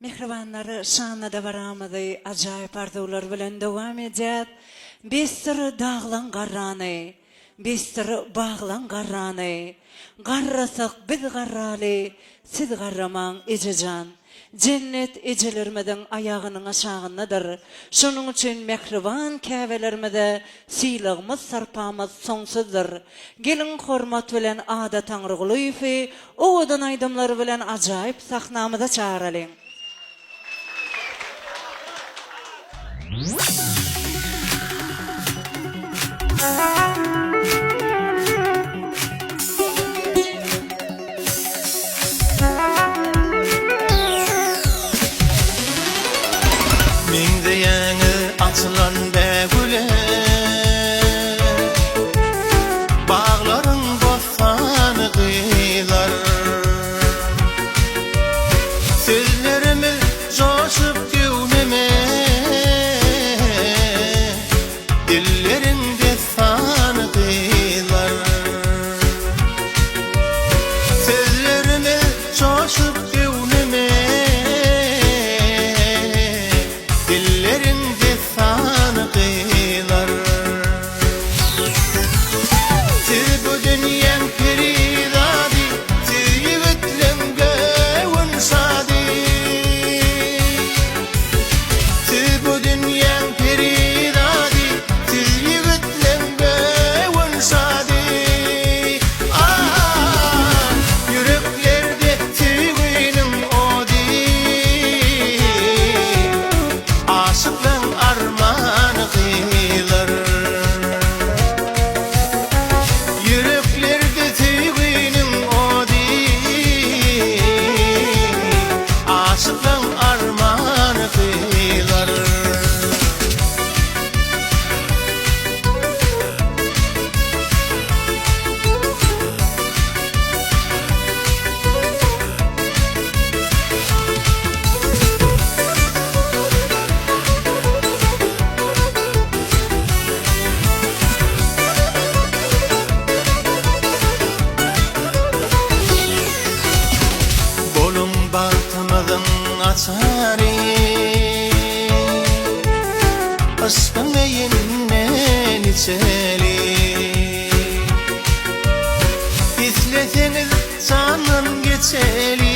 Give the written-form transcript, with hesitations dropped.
Mehribanları şanada baramady ajaýyp arzuwlar bilen dowam edýär. Bestir daglan garrany, bestir baglan garrany. Garrasak biz garraly, siz garraman ejejan. Cennet ejelermeden ayagynyň aşagyndadyr. Şonuň üçin mehriban käbelermede syýlygymyz sarpamyz soňsuzdyr. Gelin hormat bilen ada Taňrygulyfy, owadan aýdymlary bilen ajaýyp sahnamyza çağıralyň. Minde ýaňy açylan bägüle baglaryň bostany gyýlar. Sözlerimi joşup güwneme dillerimde sany gyýlar. Sözlerimi joşup güwneme dillerinde sana kıyılar. Siz bu dünyanın peridadi, siz yiğitlemge unsadi. Siz bu dünyanın peridadi, siz yiğitlemge unsadi. Yüreklerde sevginin odi, aşıklan armanı kıyılar. Yüreklerde sevginin odi, aşıklan armanı kıyılar. Bolum baltymyzyň açary, aşkyň eýinden içeli. İzleseňiz canım geçeli.